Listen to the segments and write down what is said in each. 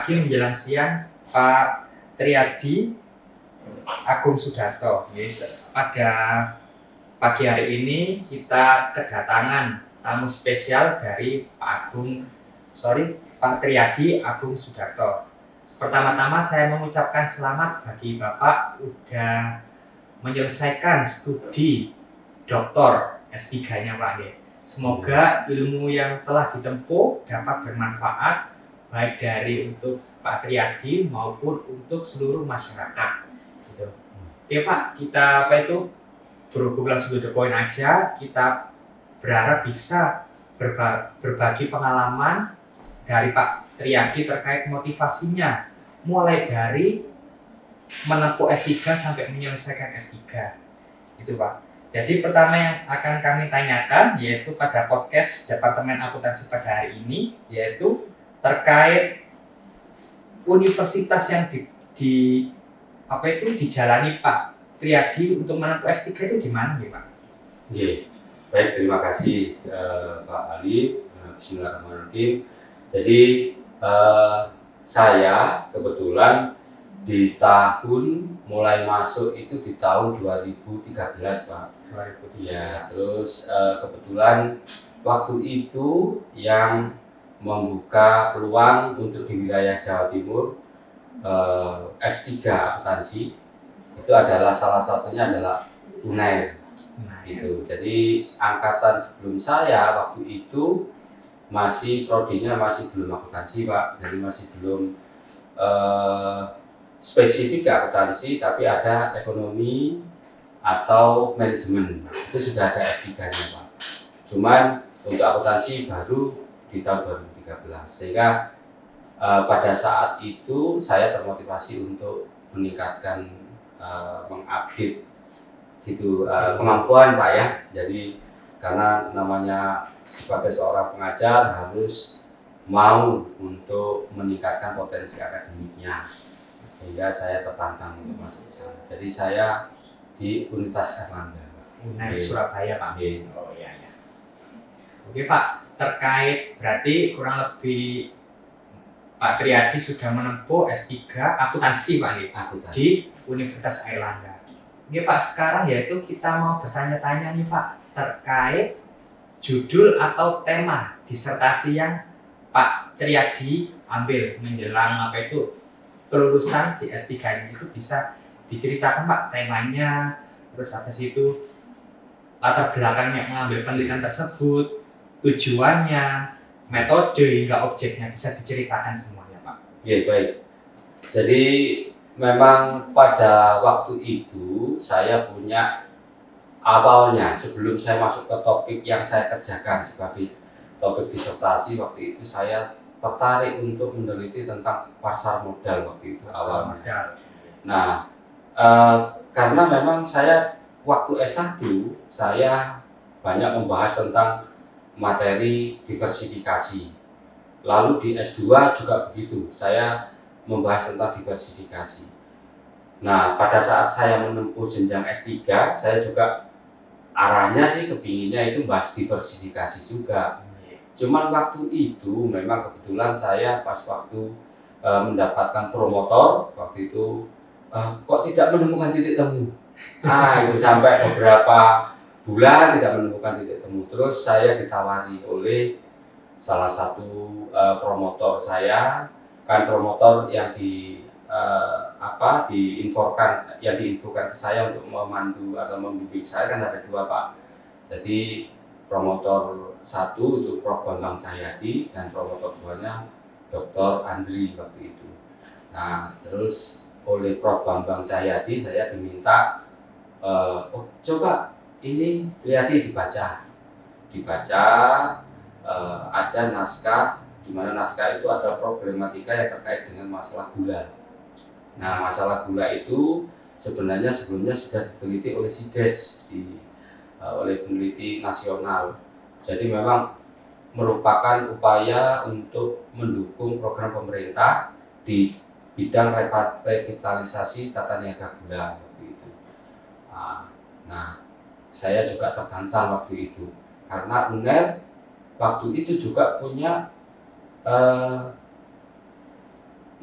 pagi menjelang siang Pak Triadi Agung Sudarto. Yes. Pada pagi hari ini kita kedatangan tamu spesial dari Pak Triadi Agung Sudarto. Pertama-tama saya mengucapkan selamat bagi Bapak udah menyelesaikan studi doktor S3-nya Pak. Semoga ilmu yang telah ditempuh dapat bermanfaat baik dari untuk Pak Triadi maupun untuk seluruh masyarakat. Gitu. Oke Pak, kita berhubung langsung to the point aja. Kita berharap bisa berbagi pengalaman dari Pak Triadi terkait motivasinya mulai dari menempuh S3 sampai menyelesaikan S3. Itu Pak. Jadi pertama yang akan kami tanyakan yaitu pada podcast Departemen Akuntansi pada hari ini yaitu terkait universitas yang dijalani Pak Triadi untuk menempuh S3 itu di mana nih Pak? Baik, terima kasih Pak Ali. Bismillahirrahmanirrahim. Jadi saya kebetulan di tahun mulai masuk itu di tahun 2013 Pak. 2013. Ya, terus kebetulan waktu itu yang membuka peluang untuk di wilayah Jawa Timur S3 akuntansi itu adalah salah satunya adalah UNAIR. Gitu. Jadi angkatan sebelum saya waktu itu masih prodinya masih belum akuntansi Pak. Jadi masih belum spesifik akuntansi, tapi ada ekonomi atau manajemen. Itu sudah ada S3-nya Pak. Cuman untuk akuntansi baru di tahun 2013. Sehingga pada saat itu saya termotivasi untuk meningkatkan mengupdate gitu kemampuan Pak ya. Jadi karena namanya sebagai seorang pengajar harus mau untuk meningkatkan potensi akademiknya, sehingga saya tertantang untuk masuk ke sana. Jadi saya di Universitas Airlangga. UNAIR Surabaya Pak. Oh iya. Oke Pak, terkait berarti kurang lebih Pak Triadi sudah menempuh S3 akuntansi Pak di Universitas Airlangga. Oke Pak, sekarang yaitu kita mau bertanya-tanya nih Pak terkait judul atau tema disertasi yang Pak Triadi ambil menjelang kelulusan di S3-nya itu bisa diceritakan Pak temanya, terus atas itu latar belakangnya mengambil penelitian tersebut, tujuannya, metode hingga objeknya bisa diceritakan semuanya Pak. Ya baik. Jadi memang pada waktu itu saya punya awalnya sebelum saya masuk ke topik yang saya kerjakan sebagai topik disertasi, waktu itu saya tertarik untuk meneliti tentang pasar modal waktu itu awalnya. Nah, karena memang saya waktu S1 saya banyak membahas tentang materi diversifikasi. Lalu di S2 juga begitu, saya membahas tentang diversifikasi. Nah, pada saat saya menempuh jenjang S3, saya juga arahnya sih kepinginnya itu bahas diversifikasi juga. Cuman waktu itu memang kebetulan saya pas waktu mendapatkan promotor, waktu itu kok tidak menemukan titik temu. Itu sampai beberapa bulan tidak menemukan titik temu. Terus saya ditawari oleh salah satu promotor saya, kan promotor yang diinfokan ke saya untuk memandu atau membimbing saya kan ada dua Pak. Jadi promotor satu itu Prof. Bambang Cahyadi dan promotor duanya Dr. Andri waktu itu. Nah terus oleh Prof. Bambang Cahyadi saya diminta coba ini lihat dibaca ada naskah, di mana naskah itu ada problematika yang terkait dengan masalah gula. Nah masalah gula itu sebenarnya sebelumnya sudah diteliti oleh SIDES oleh peneliti nasional. Jadi memang merupakan upaya untuk mendukung program pemerintah di bidang revitalisasi tata niaga gula waktu itu. Nah, saya juga tertantang waktu itu karena UNER waktu itu juga punya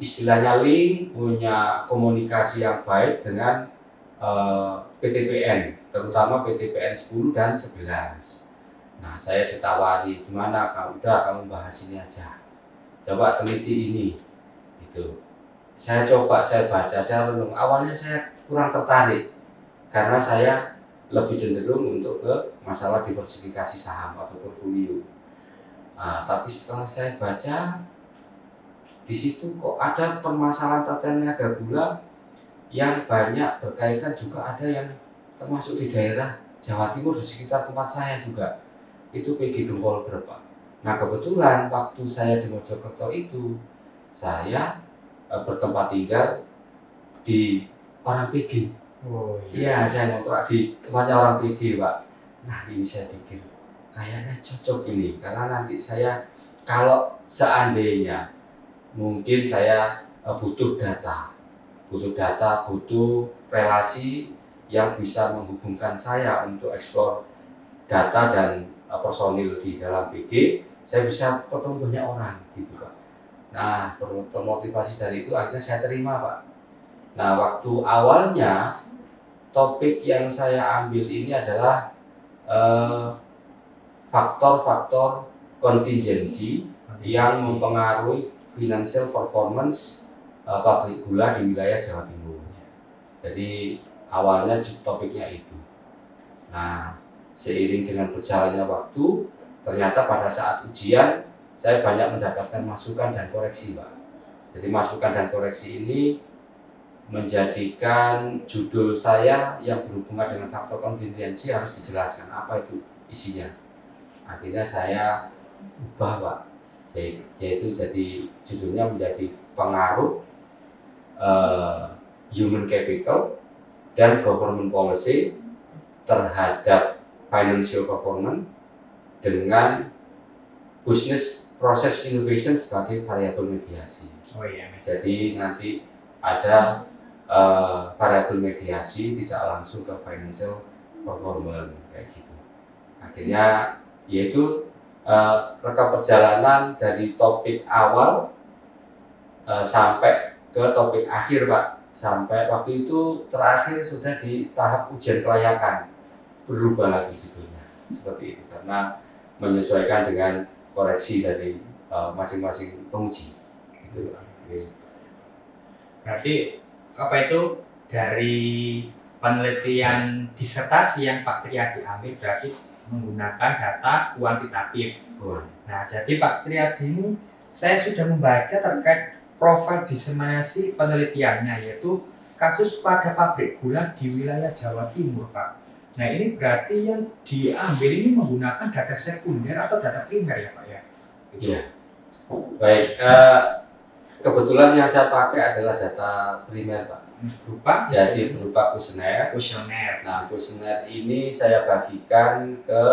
istilahnya link, punya komunikasi yang baik dengan PTPN, terutama PTPN 10 dan 11. Nah, saya ditawari, gimana kamu bahas ini aja, coba teliti ini, gitu. Saya coba, saya baca, saya renung. Awalnya saya kurang tertarik karena saya lebih cenderung untuk ke masalah diversifikasi saham atau portfolio. Nah, tapi setelah saya baca, di situ kok ada permasalahan tata niaga gula yang banyak berkaitan, juga ada yang termasuk di daerah Jawa Timur di sekitar tempat saya juga. Itu PG Gempol Grep, Pak. Nah, kebetulan waktu saya di Mojokerto itu saya bertempat tinggal di orang PG. Oh Iya, saya ngontrak di tempatnya orang PG, Pak. Nah, ini saya pikir kayaknya cocok ini, karena nanti saya kalau seandainya mungkin saya butuh data, butuh relasi yang bisa menghubungkan saya untuk eksplor data dan personil di dalam PG, saya bisa ketemu banyak orang, gitu Pak. Nah, termotivasi dari itu akhirnya saya terima, Pak. Nah, waktu awalnya topik yang saya ambil ini adalah faktor-faktor kontingensi yang mempengaruhi financial performance pabrik gula di wilayah Jawa Timur. Jadi awalnya topiknya itu. Nah, seiring dengan berjalannya waktu, ternyata pada saat ujian saya banyak mendapatkan masukan dan koreksi, Pak. Jadi masukan dan koreksi ini menjadikan judul saya yang berhubungan dengan faktor kontingensi harus dijelaskan apa itu isinya. Akhirnya saya ubah, Pak. Yaitu jadi judulnya menjadi pengaruh human capital dan government policy terhadap financial performance dengan business process innovation sebagai variabel mediasi. Oh iya. Jadi nanti ada variabel mediasi tidak langsung ke financial performance kayak gitu. Akhirnya yaitu rekam perjalanan dari topik awal sampai ke topik akhir, Pak. Sampai waktu itu terakhir sudah di tahap ujian kelayakan, berubah lagi judulnya seperti itu karena menyesuaikan dengan koreksi dari masing-masing penguji. Gitu. Berarti apa itu dari penelitian disertasi yang Pak Triadi ambil berarti menggunakan data kuantitatif. Nah, jadi Pak Triadi ini saya sudah membaca terkait profil diseminasi penelitiannya, yaitu kasus pada pabrik gula di wilayah Jawa Timur, Pak. Nah, ini berarti yang diambil ini menggunakan data sekunder atau data primer ya, Pak ya? Iya. Baik, kebetulan yang saya pakai adalah data primer, Pak. Jadi berupa kuesioner. Nah, kuesioner ini saya bagikan ke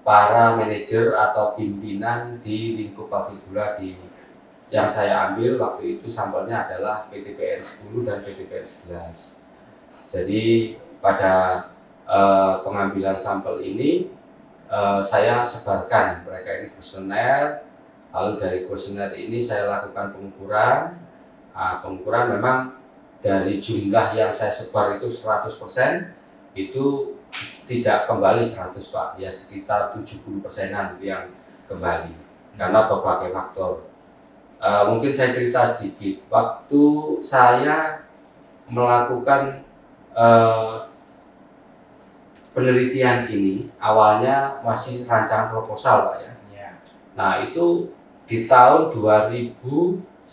para manajer atau pimpinan di lingkup pabrik gula yang saya ambil waktu itu sampelnya adalah PTPN 10 dan PTPN 11. Jadi pada pengambilan sampel ini saya sebarkan mereka ini kuesioner. Lalu dari kuesioner ini saya lakukan pengukuran. Pengukuran memang dari jumlah yang saya sebar itu 100%, itu tidak kembali 100, Pak. Ya sekitar 70%-an yang kembali karena berbagai faktor. Mungkin saya cerita sedikit. Waktu saya melakukan penelitian ini, awalnya masih rancangan proposal, Pak ya. Nah, itu di tahun 2019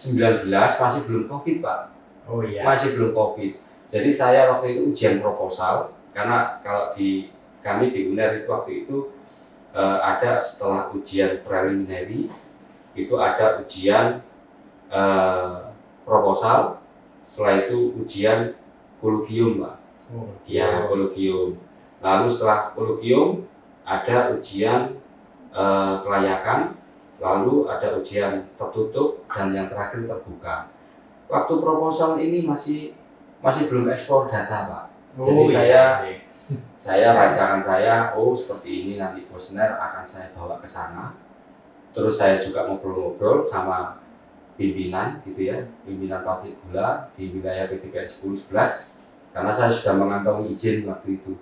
masih belum COVID, Pak. Oh iya. Masih belum COVID. Jadi saya waktu itu ujian proposal, karena kalau kami di UNER itu waktu itu ada setelah ujian preliminary itu ada ujian proposal, setelah itu ujian kologium, Pak. Ya, kologium. Lalu setelah kologium ada ujian kelayakan, lalu ada ujian tertutup dan yang terakhir terbuka. Waktu proposal ini masih belum ekspor data, Pak. Jadi saya rancangan saya, seperti ini nanti kuesioner akan saya bawa ke sana. Terus saya juga ngobrol-ngobrol sama pimpinan gitu ya, pimpinan pabrik gula di wilayah PTPN 10-11 karena saya sudah mengantongi izin waktu itu.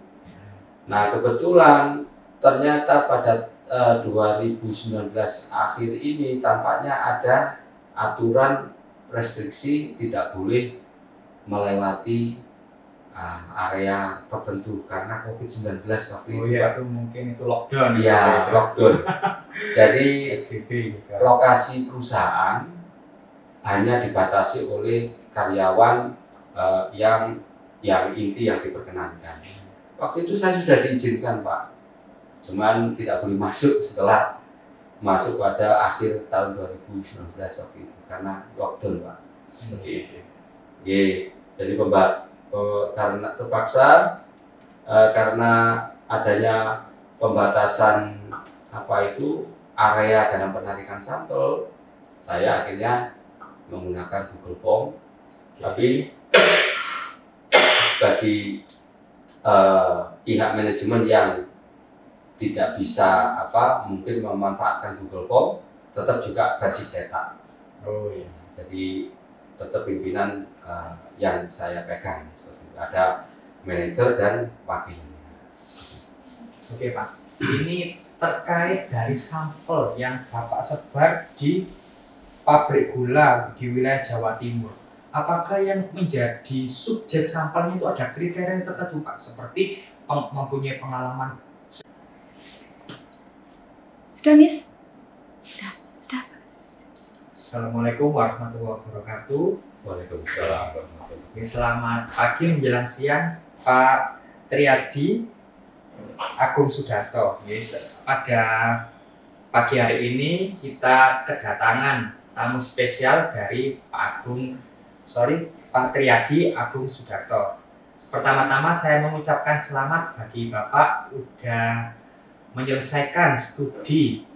Nah kebetulan ternyata pada 2019 akhir ini tampaknya ada aturan restriksi tidak boleh melewati area tertentu karena COVID-19 waktu Oh itu. iya, itu mungkin itu lockdown. Iya, lockdown. Jadi SBB juga. lokasi perusahaan hanya dibatasi oleh karyawan yang inti yang diperkenankan. Waktu itu saya sudah diizinkan Pak, cuman tidak boleh masuk setelah masuk pada akhir tahun 2019 waktu itu karena lockdown Pak. Seperti itu. Oke, jadi karena terpaksa karena adanya pembatasan area dalam penarikan sampel, saya akhirnya menggunakan Google Form. Tapi bagi pihak manajemen yang tidak bisa mungkin memanfaatkan Google Form, tetap juga versi cetak. Oh iya. Jadi tetap pimpinan yang saya pegang seperti itu. Ada manajer dan wakilnya. Oke Pak, ini terkait dari sampel yang Bapak sebar di pabrik gula di wilayah Jawa Timur. Apakah yang menjadi subjek sampelnya itu ada kriteria tertentu Pak? Seperti mempunyai pengalaman. Sudah, Miss? Sudah. Assalamualaikum warahmatullahi wabarakatuh. Waalaikumsalam. Oke, selamat pagi menjelang siang Pak Triadi Agung Sudarto. Yes, pada pagi hari ini kita kedatangan tamu spesial dari Pak Triadi Agung Sudarto. Pertama-tama saya mengucapkan selamat bagi Bapak udah menyelesaikan studi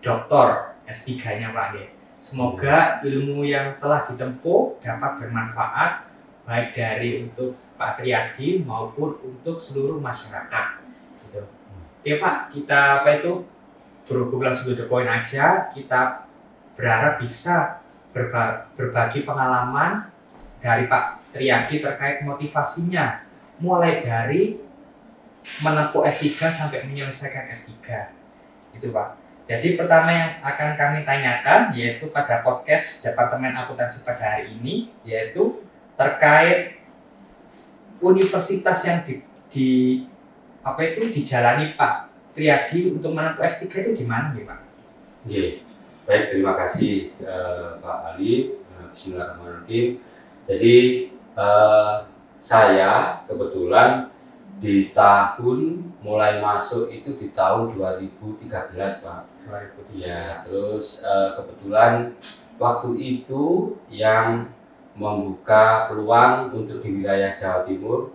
doktor S3-nya Pak. Semoga ilmu yang telah ditempuh dapat bermanfaat baik dari untuk Pak Triadi maupun untuk seluruh masyarakat. Gitu. Oke Pak, kita berhubung langsung to the point aja. Kita berharap bisa berbagi pengalaman dari Pak Triadi terkait motivasinya mulai dari menempuh S3 sampai menyelesaikan S3. Itu Pak. Jadi pertama yang akan kami tanyakan yaitu pada podcast Departemen Akuntansi pada hari ini yaitu terkait universitas yang dijalani Pak Triadi untuk menempuh S3 itu di mana nih Pak? Oke, baik, terima kasih Pak Ali. Bismillahirrahmanirrahim. Jadi saya kebetulan di tahun mulai masuk itu di tahun 2013 Pak. 2013. Ya, terus kebetulan waktu itu yang membuka peluang untuk di wilayah Jawa Timur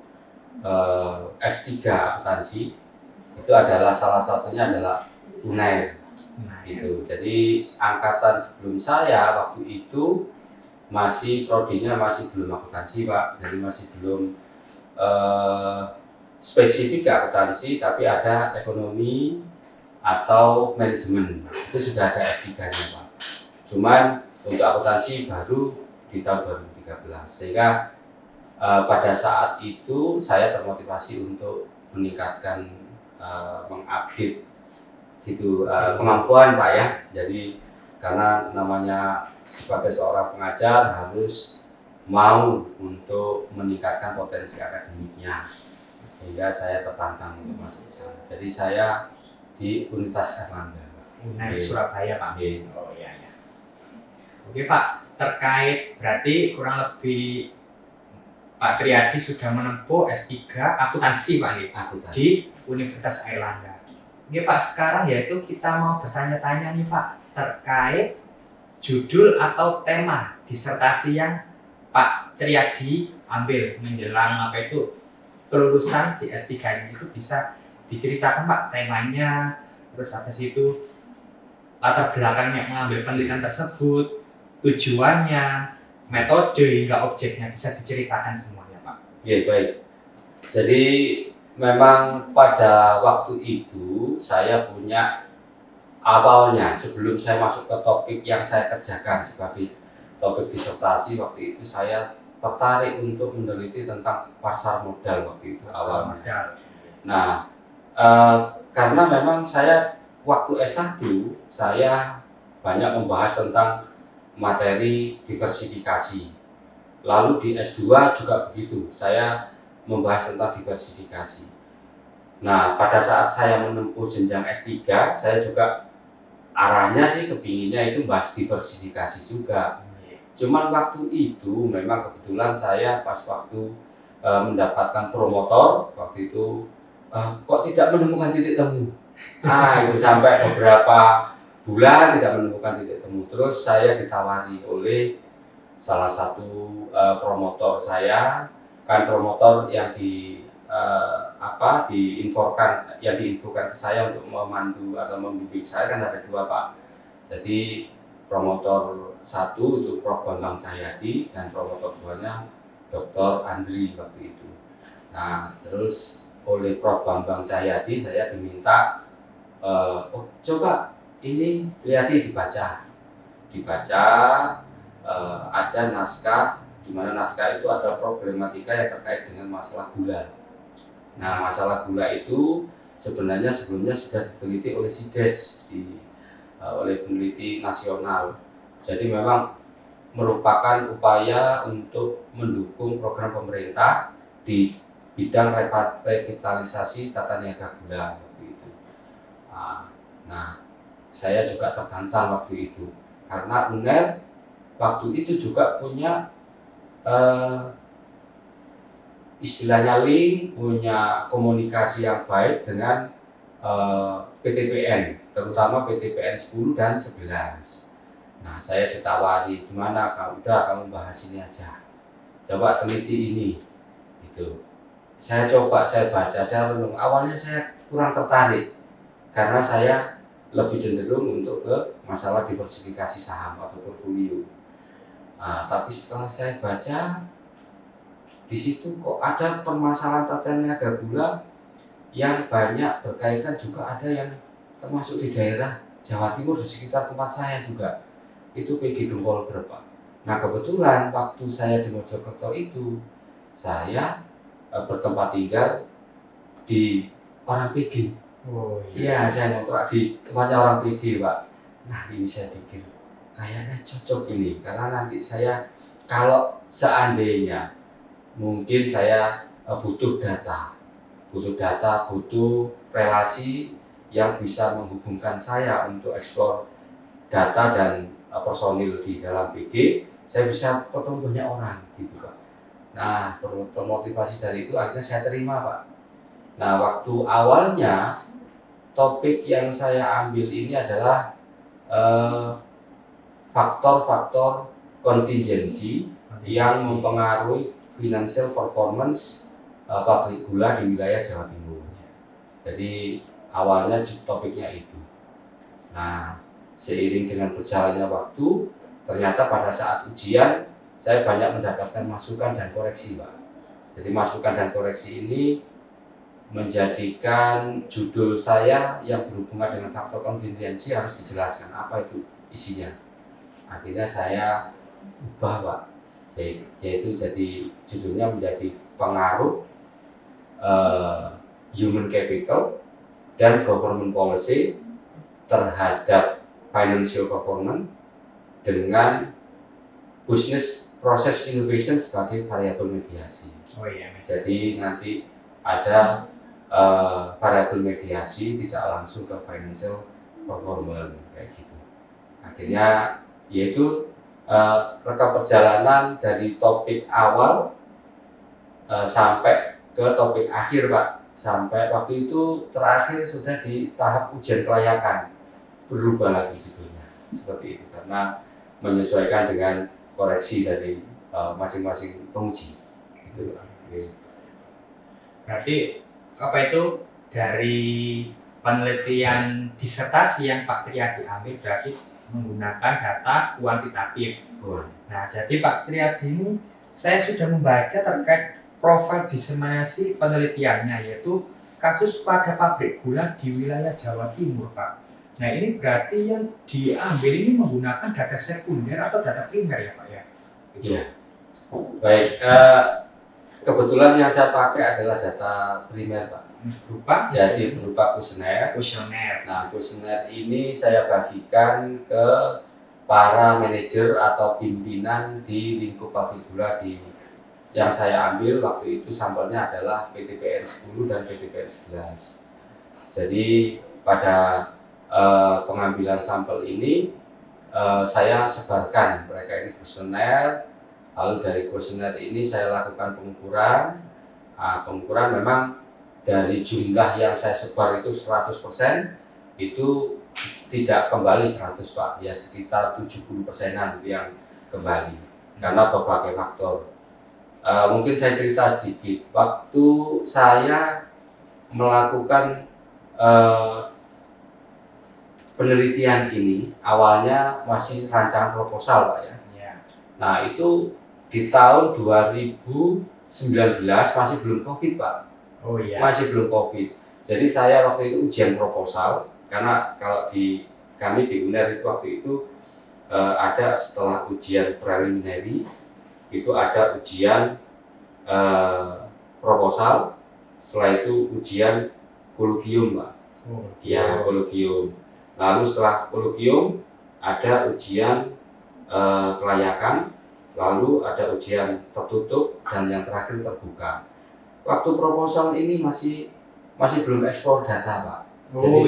S3 akuntansi itu adalah salah satunya adalah UNAIR. Gitu. Jadi angkatan sebelum saya waktu itu masih prodinya masih belum akuntansi Pak, jadi masih belum spesifik akuntansi, tapi ada ekonomi atau manajemen, itu sudah ada S3-nya Pak. Cuman untuk akuntansi baru di tahun 2013, sehingga pada saat itu saya termotivasi untuk meningkatkan mengupdate gitu kemampuan Pak ya. Jadi karena namanya sebagai seorang pengajar harus mau untuk meningkatkan potensi akademiknya, sehingga saya tertantang untuk masuk ke sana. Jadi saya di Universitas Airlangga. UNAIR Surabaya Pak. Oke. Oh iya. Oke Pak, terkait berarti kurang lebih Pak Triadi sudah menempuh S3 akuntansi Pak Akuntansi. di Universitas Airlangga. Oke Pak, sekarang yaitu kita mau bertanya-tanya nih Pak terkait judul atau tema disertasi yang Pak Triadi ambil menjelang kelulusan di S3-nya itu bisa diceritakan Pak temanya, terus atas itu latar belakangnya mengambil penelitian tersebut, tujuannya, metode hingga objeknya bisa diceritakan semuanya Pak. Oke, baik. Jadi memang pada waktu itu saya punya awalnya sebelum saya masuk ke topik yang saya kerjakan sebagai topik disertasi waktu itu saya tertarik untuk meneliti tentang pasar modal waktu itu Pasar awalnya. modal. Nah, karena memang saya waktu S1 saya banyak membahas tentang materi diversifikasi. Lalu di S2 juga begitu, saya membahas tentang diversifikasi. Nah, pada saat saya menempuh jenjang S3, saya juga arahnya sih kepinginnya itu bahas diversifikasi juga. Cuman waktu itu memang kebetulan saya pas waktu mendapatkan promotor, waktu itu kok tidak menemukan titik temu. Itu sampai beberapa bulan tidak menemukan titik temu. Terus saya ditawari oleh salah satu promotor saya, kan promotor yang diinfokan ke saya untuk memandu atau membimbing saya kan ada 2 Pak. Jadi promotor 1 itu Prof. Bambang Cahyadi dan promotor 2-nya Dr. Andri waktu itu. Nah, terus oleh Prof. Bambang Cahyadi saya diminta coba ini lihat dibaca ada naskah, di mana naskah itu ada problematika yang terkait dengan masalah gula. Nah, masalah gula itu sebenarnya sebelumnya sudah diteliti oleh SIDES oleh peneliti nasional. Jadi memang merupakan upaya untuk mendukung program pemerintah di bidang revitalisasi tata niaga gula waktu itu. Nah, saya juga tertantang waktu itu karena UNER waktu itu juga punya istilahnya link, punya komunikasi yang baik dengan PTPN, terutama PTPN 10 dan 11. Nah, saya ditawari, gimana kamu bahas ini aja, coba teliti ini, gitu. Saya coba, saya baca, saya renung. Awalnya saya kurang tertarik karena saya lebih cenderung untuk ke masalah diversifikasi saham atau portfolio. Tapi setelah saya baca, di situ kok ada permasalahan tata niaga gula yang banyak berkaitan, juga ada yang termasuk di daerah Jawa Timur di sekitar tempat saya juga. Itu PG Gempol Pak. Nah, kebetulan waktu saya di Mojokerto itu saya bertempat tinggal di orang PG. Oh Iya, saya ngontrak di tempatnya orang PG, Pak. Nah, ini saya pikir kayaknya cocok ini, karena nanti saya kalau seandainya mungkin saya butuh data, butuh relasi yang bisa menghubungkan saya untuk eksplor data dan personil di dalam PG, saya bisa ketemu banyak orang gitu Pak. Nah, termotivasi dari itu akhirnya saya terima Pak. Nah, waktu awalnya topik yang saya ambil ini adalah faktor-faktor kontingensi yang mempengaruhi financial performance pabrik gula di wilayah Jawa Timur. Jadi awalnya topiknya itu. Nah, seiring dengan berjalannya waktu, ternyata pada saat ujian saya banyak mendapatkan masukan dan koreksi, Pak. Jadi masukan dan koreksi ini menjadikan judul saya yang berhubungan dengan faktor kontingensi harus dijelaskan apa itu isinya. Akhirnya saya ubah Pak, yaitu jadi judulnya menjadi pengaruh human capital dan government policy terhadap financial performance dengan business process innovation sebagai variabel mediasi. Oh iya. Jadi nanti ada variabel mediasi tidak langsung ke financial performance kayak gitu. Akhirnya yaitu rekam perjalanan dari topik awal sampai ke topik akhir Pak. Sampai waktu itu terakhir sudah di tahap ujian kelayakan, berubah lagi judulnya seperti itu karena menyesuaikan dengan koreksi dari masing-masing penguji. Gitu. Berarti apa itu dari penelitian disertasi yang Pak Triadi ambil berarti menggunakan data kuantitatif. Nah, jadi Pak Triadi ini saya sudah membaca terkait profil diseminasi penelitiannya, yaitu kasus pada pabrik gula di wilayah Jawa Timur, Pak. Nah, ini berarti yang diambil ini menggunakan data sekunder atau data primer ya, Pak ya? gitu. Iya. Baik, kebetulan yang saya pakai adalah data primer, Pak. Berupa Jadi berupa kuesioner. kuesioner. Nah, kuesioner ini saya bagikan ke para manajer atau pimpinan di lingkup pabrik gula yang saya ambil waktu itu sampelnya adalah PTPN 10 dan PTPN 11. Jadi pada pengambilan sampel ini saya sebarkan mereka ini kuesioner. Lalu dari kuesioner ini saya lakukan pengukuran. Pengukuran memang dari jumlah yang saya sebar itu 100%, itu tidak kembali 100, Pak. Ya sekitar 70%-an yang kembali karena berbagai faktor. Mungkin saya cerita sedikit. Waktu saya melakukan penelitian ini, awalnya masih rancangan proposal, Pak ya. Nah itu di tahun 2019 masih belum COVID, Pak. Oh iya. Masih belum COVID. Jadi saya waktu itu ujian proposal, karena kalau kami di UNER itu waktu itu ada setelah ujian preliminary itu ada ujian proposal, setelah itu ujian kolokium, Pak. Ya, kolokium. Lalu setelah kolokium ada ujian kelayakan, lalu ada ujian tertutup, dan yang terakhir terbuka. Waktu proposal ini masih belum ekspor data, Pak. Jadi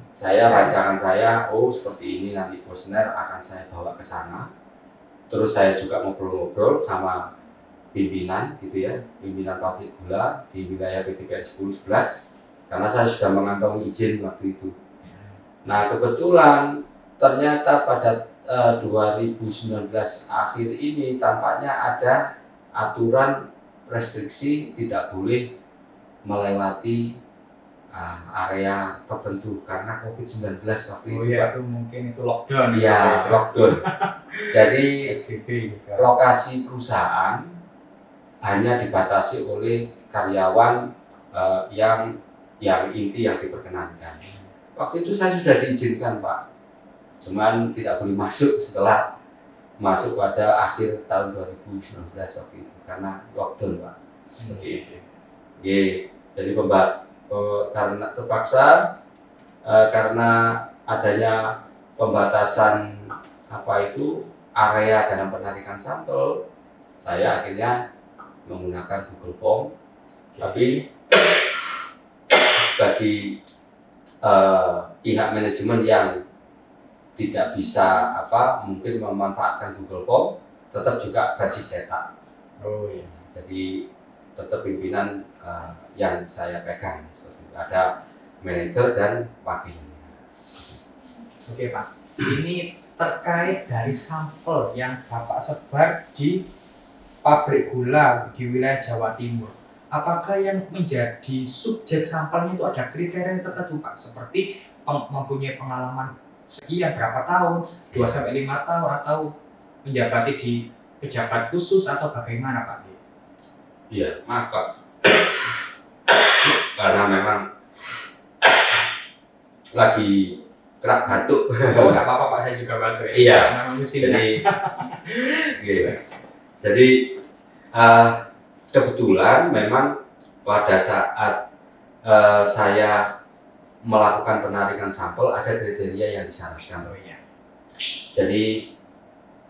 saya rancangan saya, seperti ini nanti kuesioner akan saya bawa ke sana. Terus saya juga ngobrol-ngobrol sama pimpinan gitu ya, pimpinan pabrik gula di wilayah PTPN 10-11 karena saya sudah mengantongi izin waktu itu. Nah kebetulan ternyata pada 2019 akhir ini tampaknya ada aturan restriksi tidak boleh melewati area tertentu karena COVID-19 waktu itu. Iya, itu mungkin itu lockdown. Iya, lockdown. Jadi SBB juga. lokasi perusahaan hanya dibatasi oleh karyawan yang inti yang diperkenankan. Waktu itu saya sudah diizinkan, Pak. Cuman tidak boleh masuk setelah masuk pada akhir tahun 2019 waktu itu karena lockdown, Pak. Seperti itu. Jadi karena terpaksa karena adanya pembatasan area dalam penarikan sampel, saya akhirnya menggunakan Google Form. Tapi bagi pihak manajemen yang tidak bisa mungkin memanfaatkan Google Form, tetap juga versi cetak. Oh iya. Jadi tetap pimpinan yang saya pegang seperti itu. Ada manajer dan wakilnya. Oke Pak, ini terkait dari sampel yang Bapak sebar di pabrik gula di wilayah Jawa Timur. Apakah yang menjadi subjek sampelnya itu ada kriteria tertentu, Pak? Seperti mempunyai pengalaman sekian berapa tahun, 2-5 tahun, atau menjabati di pejabat khusus atau bagaimana, Pak? Iya, maaf Pak. Karena memang lagi kena batuk. Oh, nggak apa-apa Pak, saya juga batuk ya. Iya. Memang musimnya. Jadi kebetulan memang pada saat saya melakukan penarikan sampel ada kriteria yang disyaratkan. Oh iya. Jadi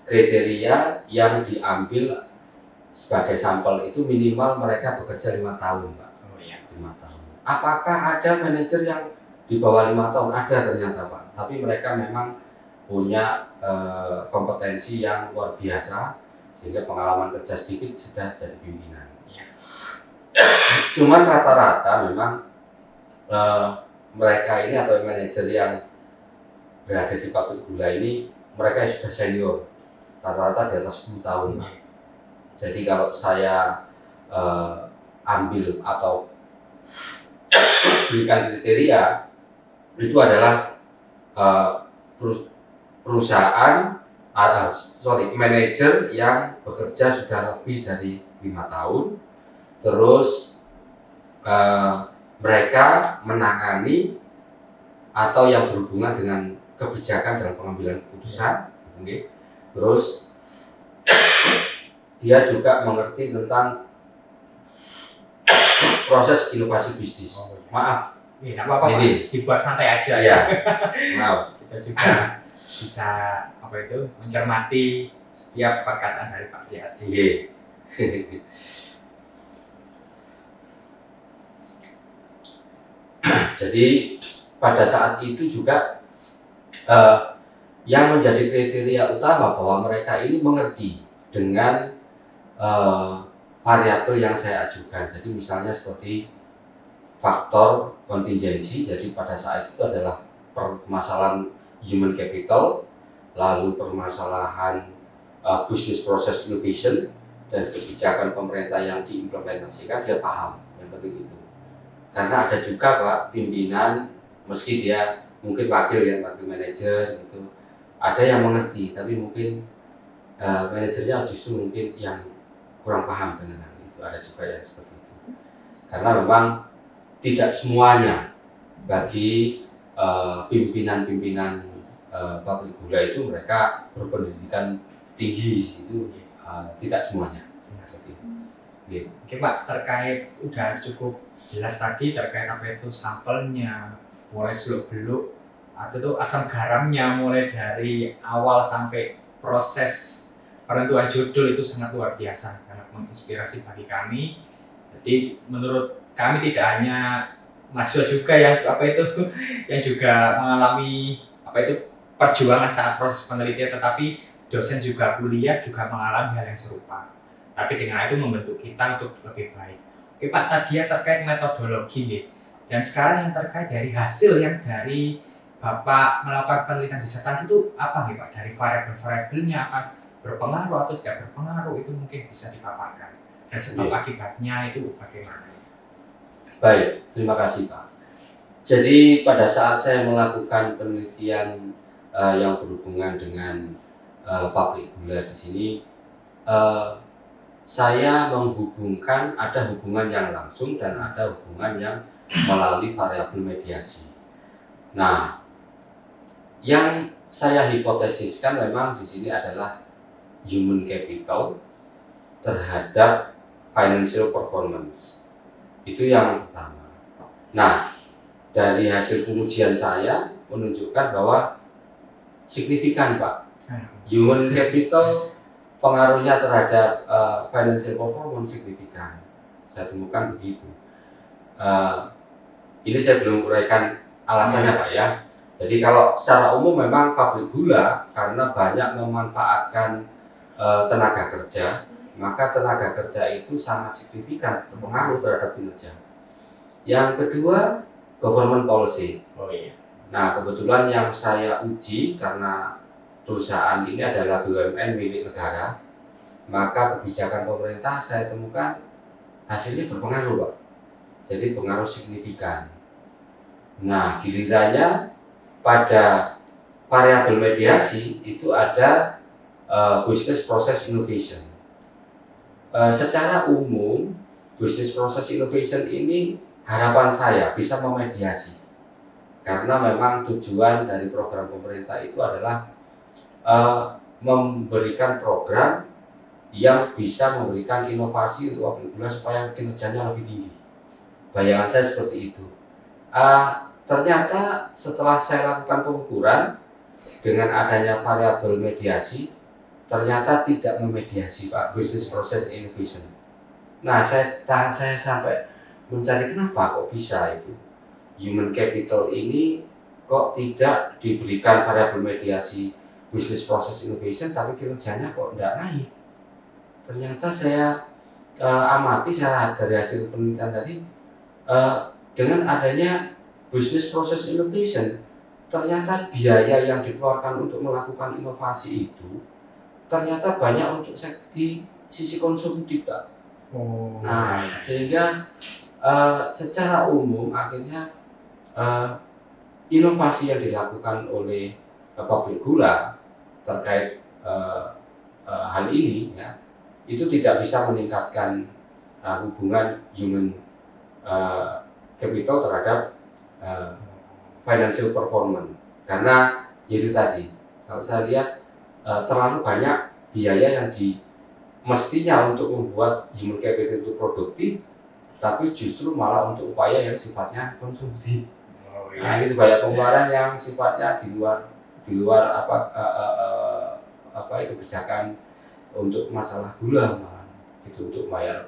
kriteria yang diambil sebagai sampel itu minimal mereka bekerja 5 tahun, Pak. Oh iya. 5 tahun. Apakah ada manajer yang di bawah 5 tahun? Ada ternyata, Pak. Tapi mereka memang punya kompetensi yang luar biasa sehingga pengalaman kerja sedikit sudah jadi pimpinan. Iya. Cuman rata-rata memang mereka ini atau manajer yang berada di pabrik gula ini mereka sudah senior, rata-rata di atas 10 tahun. Pak. Jadi kalau saya ambil atau berikan kriteria itu adalah manajer yang bekerja sudah lebih dari 5 tahun, terus mereka menangani atau yang berhubungan dengan kebijakan dalam pengambilan keputusan, terus dia juga mengerti tentang proses inovasi bisnis. Maaf, Nggak apa-apa, Ini. Mas. Dibuat santai aja ya, maaf. Kita juga bisa mencermati setiap perkataan dari Pak Riyadi. Iya. Jadi pada saat itu juga yang menjadi kriteria utama bahwa mereka ini mengerti dengan variabel yang saya ajukan. Jadi misalnya seperti faktor kontingensi. Jadi pada saat itu adalah permasalahan human capital, lalu permasalahan business process innovation dan kebijakan pemerintah yang diimplementasikan, dia paham yang penting itu. Karena ada juga Pak pimpinan, meski dia mungkin wakil manajer gitu, ada yang mengerti tapi mungkin manajernya justru mungkin yang kurang paham dengan hal itu. Ada juga yang seperti itu. Karena memang tidak semuanya bagi pimpinan-pimpinan pabrik gula itu mereka berpendidikan tinggi itu, tidak semuanya. Oke Pak, terkait udah cukup jelas tadi terkait apa itu sampelnya, mulai seluk-beluk atau itu asam garamnya, mulai dari awal sampai proses penentuan judul itu sangat luar biasa, sangat menginspirasi bagi kami. Jadi menurut kami tidak hanya mahasiswa juga yang yang juga mengalami perjuangan saat proses penelitian, tetapi dosen juga kuliah juga mengalami hal yang serupa. Tapi dengan itu membentuk kita untuk lebih baik. Oke Pak, tadi ya terkait metodologi nih. Dan sekarang yang terkait dari hasil yang dari Bapak melakukan penelitian disertasi itu apa nih Pak? Dari variabel-variabelnya apa berpengaruh atau tidak berpengaruh, itu mungkin bisa dipaparkan. Dan sebab akibatnya itu bagaimana? Baik, terima kasih Pak. Jadi pada saat saya melakukan penelitian yang berhubungan dengan pabrik gula di sini, saya menghubungkan, ada hubungan yang langsung dan ada hubungan yang melalui variabel mediasi. Nah, yang saya hipotesiskan memang di sini adalah human capital terhadap financial performance. Itu yang pertama. Nah, dari hasil pengujian saya menunjukkan bahwa signifikan Pak. Human capital pengaruhnya terhadap financial performance signifikan. Saya temukan begitu. Ini saya belum uraikan alasannya Pak ya. Jadi kalau secara umum memang pabrik gula karena banyak memanfaatkan tenaga kerja, maka tenaga kerja itu sangat signifikan berpengaruh terhadap kinerja. Yang kedua, government policy. Nah, kebetulan yang saya uji karena perusahaan ini adalah BUMN milik negara, maka kebijakan pemerintah saya temukan hasilnya berpengaruh Pak. Jadi pengaruh signifikan. Nah, gilirannya pada variabel mediasi itu ada business process innovation. Secara umum business process innovation ini harapan saya bisa memediasi, karena memang tujuan dari program pemerintah itu adalah memberikan program yang bisa memberikan inovasi untuk pabrik gula supaya kinerjanya lebih tinggi. Bayangan saya seperti itu. Ternyata setelah saya lakukan pengukuran dengan adanya variabel mediasi, ternyata tidak memediasi Pak business process innovation. Nah, saya sampai mencari kenapa kok bisa itu human capital ini kok tidak diberikan variabel mediasi business process innovation, tapi kinerjanya kok tidak naik. Ternyata saya amati, saya dari hasil penelitian tadi, dengan adanya business process innovation, ternyata biaya yang dikeluarkan untuk melakukan inovasi itu ternyata banyak untuk di sisi konsumtif Pak. Nah, sehingga secara umum akhirnya inovasi yang dilakukan oleh pabrik gula terkait hal ini ya, itu tidak bisa meningkatkan hubungan human capital terhadap financial performance, karena itu tadi kalau saya lihat terlalu banyak biaya yang mestinya untuk membuat human capital itu produktif, tapi justru malah untuk upaya yang sifatnya konsumtif. Oh Nah, iya. itu banyak pengeluaran yang sifatnya di luar kebijakan untuk masalah gula malah gitu, untuk bayar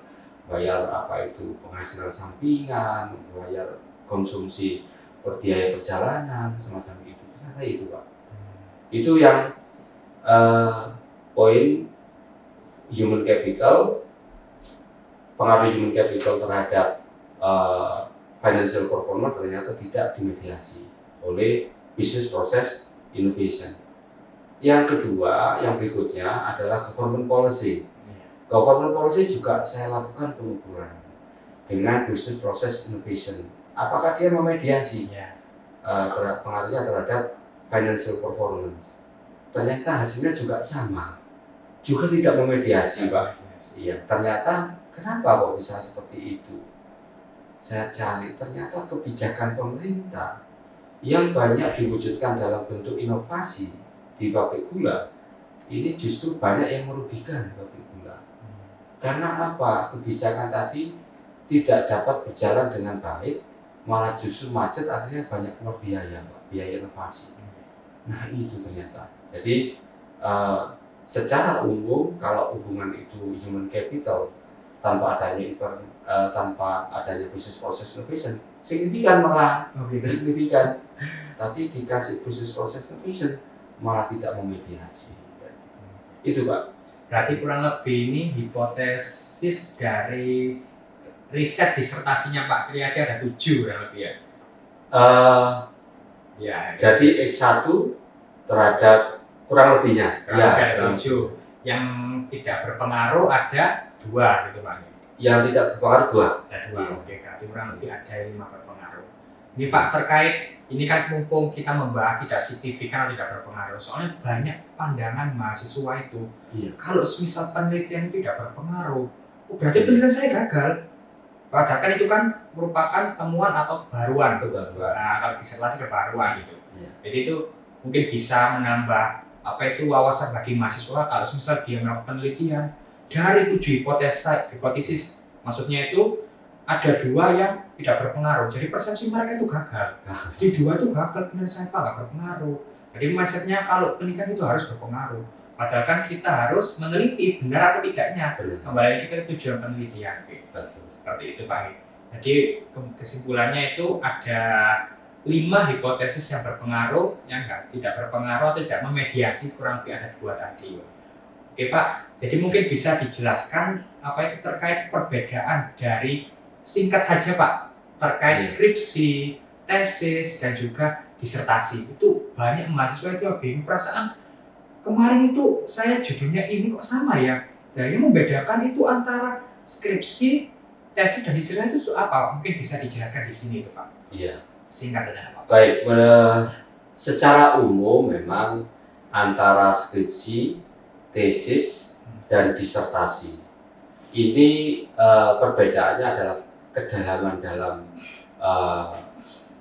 apa itu penghasilan sampingan, bayar konsumsi biaya perjalanan semacam itu. Ternyata itu Pak. Itu yang poin human capital, pengaruh human capital terhadap financial performance ternyata tidak dimediasi oleh business process innovation. Yang kedua, yang berikutnya adalah government policy. Government policy juga saya lakukan pengukuran dengan business process innovation. Apakah dia memediasi pengaruhnya terhadap financial performance? Ternyata hasilnya juga sama, juga tidak memediasi Pak. Iya, ternyata kenapa kok bisa seperti itu? Saya cari, ternyata kebijakan pemerintah yang banyak diwujudkan dalam bentuk inovasi di pabrik gula ini justru banyak yang merugikan pabrik gula. Karena apa? Kebijakan tadi tidak dapat berjalan dengan baik, malah justru macet, akhirnya banyak keluar biaya, Pak, biaya inovasi. Nah itu ternyata. Jadi secara umum kalau hubungan itu human capital tanpa adanya business process innovation signifikan malah signifikan, tapi dikasih business process innovation malah tidak memediasi. Itu Pak. Berarti kurang lebih ini hipotesis dari riset disertasinya Pak Triadi ada 7 kurang lebih ya. Jadi X1 terhadap kurang lebihnya. Ada 7. Yang tidak berpengaruh ada 2 gitu Pak. Yang tidak berpengaruh 2. Ada 2. Oke, berarti kurang lebih ada 5 berpengaruh. Ini Pak terkait ini kan mumpung kita membahas tidak signifikan atau tidak berpengaruh, soalnya banyak pandangan mahasiswa itu kalau misal penelitian itu tidak berpengaruh, berarti penelitian saya gagal. Padahal kan itu kan merupakan temuan atau baruan. Nah, kalau disertasi kebaruan gitu. Jadi itu mungkin bisa menambah wawasan bagi mahasiswa kalau misal dia melakukan penelitian dari 7 hipotesis, maksudnya itu ada 2 yang tidak berpengaruh, jadi persepsi mereka itu gagal. Jadi 2 itu gagal, penelitian saya Pak nggak berpengaruh. Jadi mindsetnya kalau penelitian itu harus berpengaruh. Padahal kan kita harus meneliti benar atau tidaknya. Kembali lagi ke tujuan penelitian. Seperti itu Pak. Jadi kesimpulannya itu ada 5 hipotesis yang berpengaruh, yang tidak berpengaruh atau tidak memediasi, kurang lebih ada 2 tadi. Oke Pak, jadi mungkin bisa dijelaskan apa itu terkait perbedaan dari singkat saja Pak, terkait skripsi, tesis, dan juga disertasi. Itu banyak mahasiswa itu yang bingung, perasaan kemarin itu saya judulnya ini kok sama ya. Nah yang membedakan itu antara skripsi, tesis, dan disertasi itu apa? Mungkin bisa dijelaskan di sini itu Pak. Iya. Singkat saja Pak. Baik, secara umum memang antara skripsi, tesis, dan disertasi ini perbedaannya adalah kedalaman dalam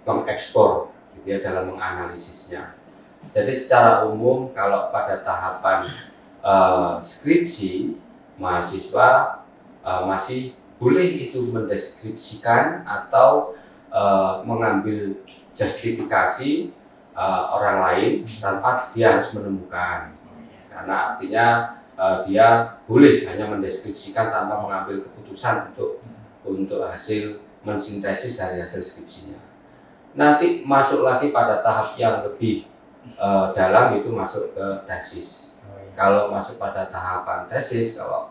mengekspor, gitu ya, dalam menganalisisnya. Jadi secara umum kalau pada tahapan skripsi, mahasiswa masih boleh itu mendeskripsikan atau mengambil justifikasi orang lain tanpa dia harus menemukan, karena artinya dia boleh hanya mendeskripsikan tanpa mengambil keputusan untuk hasil mensintesis dari hasil skripsinya. Nanti masuk lagi pada tahap yang lebih dalam, itu masuk ke tesis. Kalau masuk pada tahapan tesis, kalau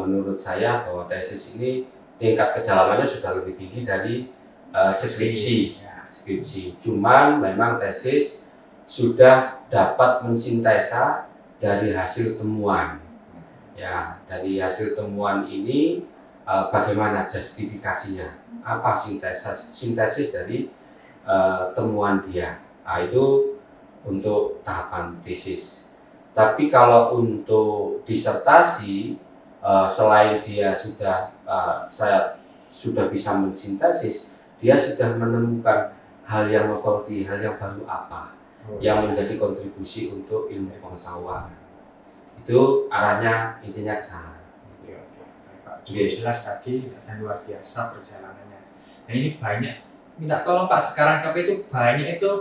menurut saya bahwa tesis ini tingkat kedalamannya sudah lebih tinggi dari skripsi. Cuman memang tesis sudah dapat mensintesa dari hasil temuan. Ya, dari hasil temuan ini bagaimana justifikasinya, apa sintesis dari temuan dia. Nah, itu untuk tahapan tesis. Tapi kalau untuk disertasi, selain dia saya sudah bisa mensintesis, dia sudah menemukan hal yang novelty, hal yang baru apa yang menjadi kontribusi untuk ilmu pengetahuan. Itu arahnya intinya ke sana. Oke, oke. Baik, Pak. Oke. Jelas tadi dan luar biasa perjalanannya. Dan ini banyak, minta tolong Pak, sekarang KP itu banyak itu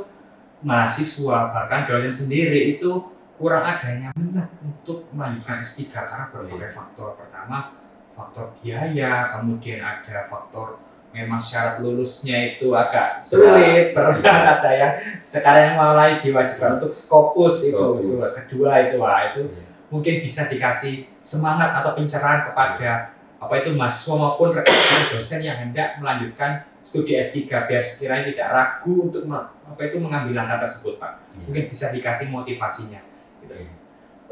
mahasiswa, bahkan dosen sendiri itu kurang adanya minat untuk melanjutkan S3 karena berbagai faktor. Pertama, faktor biaya, kemudian ada faktor memang syarat lulusnya itu agak sulit, bahkan ada yang sekarang yang mulai diwajibkan untuk Scopus itu. Kedua itu mungkin bisa dikasih semangat atau pencerahan kepada mahasiswa maupun rekan dosen yang hendak melanjutkan studi S3 biar sekiranya tidak ragu untuk mengambil langkah tersebut, Pak. Mungkin bisa dikasih motivasinya. Gitu.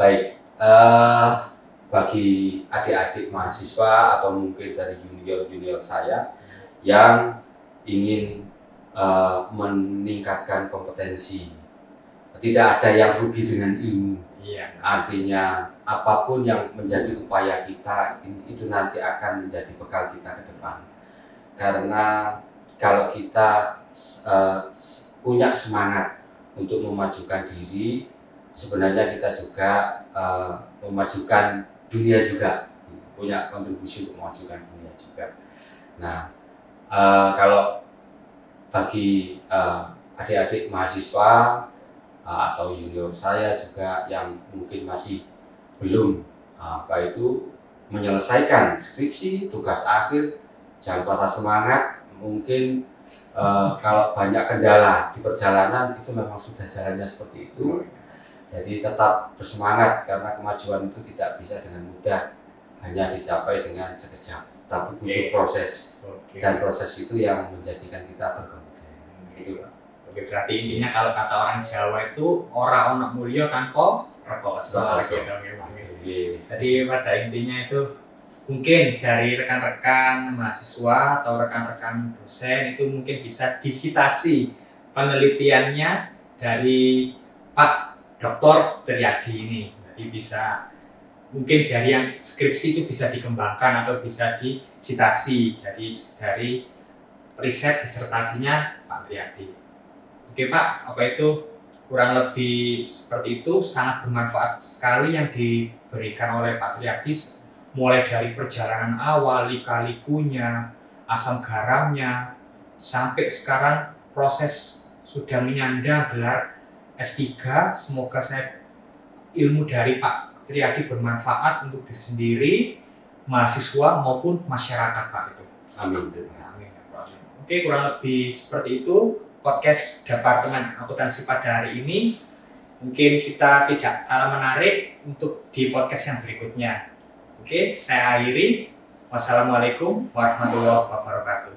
Baik, bagi adik-adik mahasiswa atau mungkin dari junior saya yang ingin meningkatkan kompetensi, tidak ada yang rugi dengan ilmu. Iya. Artinya apapun yang menjadi upaya kita itu nanti akan menjadi bekal kita ke depan. Karena kalau kita punya semangat untuk memajukan diri, sebenarnya kita juga memajukan dunia juga, punya kontribusi untuk memajukan dunia juga. Nah, kalau bagi adik-adik mahasiswa atau junior saya juga yang mungkin masih belum menyelesaikan skripsi, tugas akhir, jangan patah semangat. Mungkin kalau banyak kendala di perjalanan itu memang sudah jalannya seperti itu. Jadi tetap bersemangat karena kemajuan itu tidak bisa dengan mudah hanya dicapai dengan sekejap, tapi butuh proses. Dan proses itu yang menjadikan kita berkembang. Gitu. Oke, berarti intinya kalau kata orang Jawa itu ora ono mulya tanpa rekoso gitu. Jadi pada intinya itu mungkin dari rekan-rekan mahasiswa atau rekan-rekan dosen itu mungkin bisa disitasi penelitiannya dari Pak Dr. Triadi ini. Jadi bisa mungkin dari yang skripsi itu bisa dikembangkan atau bisa disitasi. Jadi dari riset disertasinya Pak Triadi. Oke Pak, kurang lebih seperti itu, sangat bermanfaat sekali yang diberikan oleh Pak Triadi, mulai dari perjalanan awal, lika-likunya, asam garamnya, sampai sekarang proses sudah menyandang gelar S3. Semoga ilmu dari Pak Triadi bermanfaat untuk diri sendiri, mahasiswa maupun masyarakat, Pak itu. Amin. Oke, kurang lebih seperti itu podcast Departemen Akuntansi pada hari ini. Mungkin kita tidak kalah menarik untuk di podcast yang berikutnya. Oke, saya akhiri. Wassalamualaikum warahmatullahi wabarakatuh.